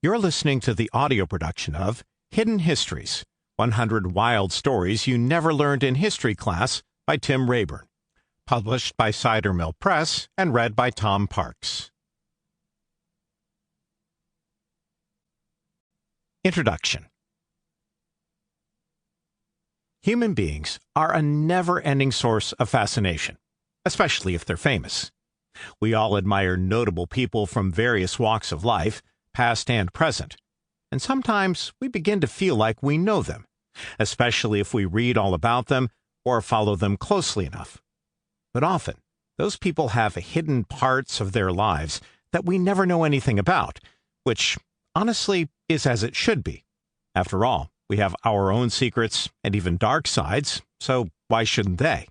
You're listening to the audio production of Hidden Histories, 100 Wild Stories You Never Learned in History Class by Tim Rayborn, published by Cider Mill Press and read by Tom Parks. Introduction. Human beings are a never-ending source of fascination, especially if they're famous. We all admire notable people from various walks of life, past and present, and sometimes we begin to feel like we know them, especially if we read all about them or follow them closely enough. But often, those people have hidden parts of their lives that we never know anything about, which, honestly, is as it should be. After all, we have our own secrets and even dark sides, so why shouldn't they?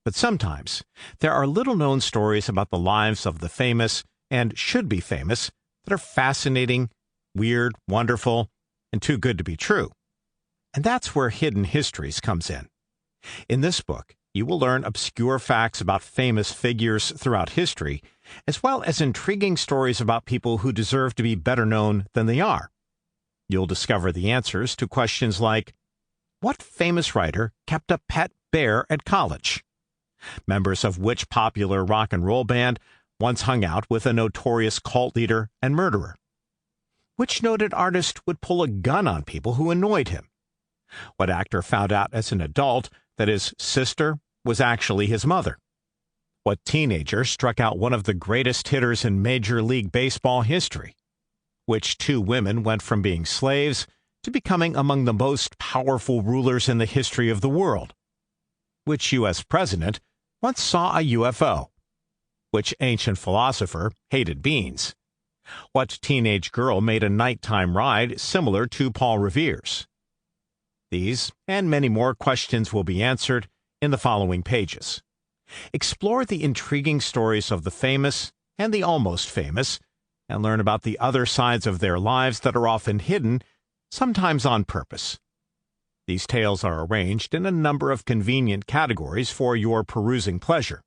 But sometimes, there are little-known stories about the lives of the famous and should-be famous that are fascinating, weird, wonderful, and too good to be true. And that's where Hidden Histories comes in. In this book, you will learn obscure facts about famous figures throughout history, as well as intriguing stories about people who deserve to be better known than they are. You'll discover the answers to questions like, what famous writer kept a pet bear at college? Members of which popular rock and roll band once hung out with a notorious cult leader and murderer? Which noted artist would pull a gun on people who annoyed him? What actor found out as an adult that his sister was actually his mother? What teenager struck out one of the greatest hitters in Major League Baseball history? Which two women went from being slaves to becoming among the most powerful rulers in the history of the world? Which U.S. president once saw a UFO? Which ancient philosopher hated beans? What teenage girl made a nighttime ride similar to Paul Revere's? These and many more questions will be answered in the following pages. Explore the intriguing stories of the famous and the almost famous, and learn about the other sides of their lives that are often hidden, sometimes on purpose. These tales are arranged in a number of convenient categories for your perusing pleasure.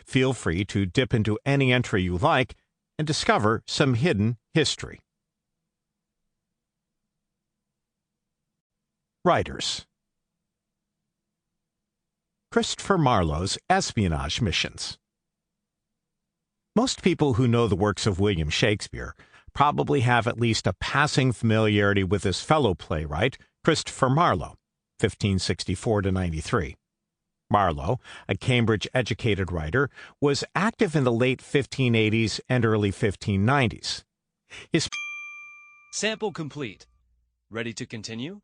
Feel free to dip into any entry you like and discover some hidden history. Writers. Christopher Marlowe's espionage missions. Most people who know the works of William Shakespeare probably have at least a passing familiarity with his fellow playwright, Christopher Marlowe, 1564-93. Marlowe, a Cambridge-educated writer, was active in the late 1580s and early 1590s. Sample complete. Ready to continue?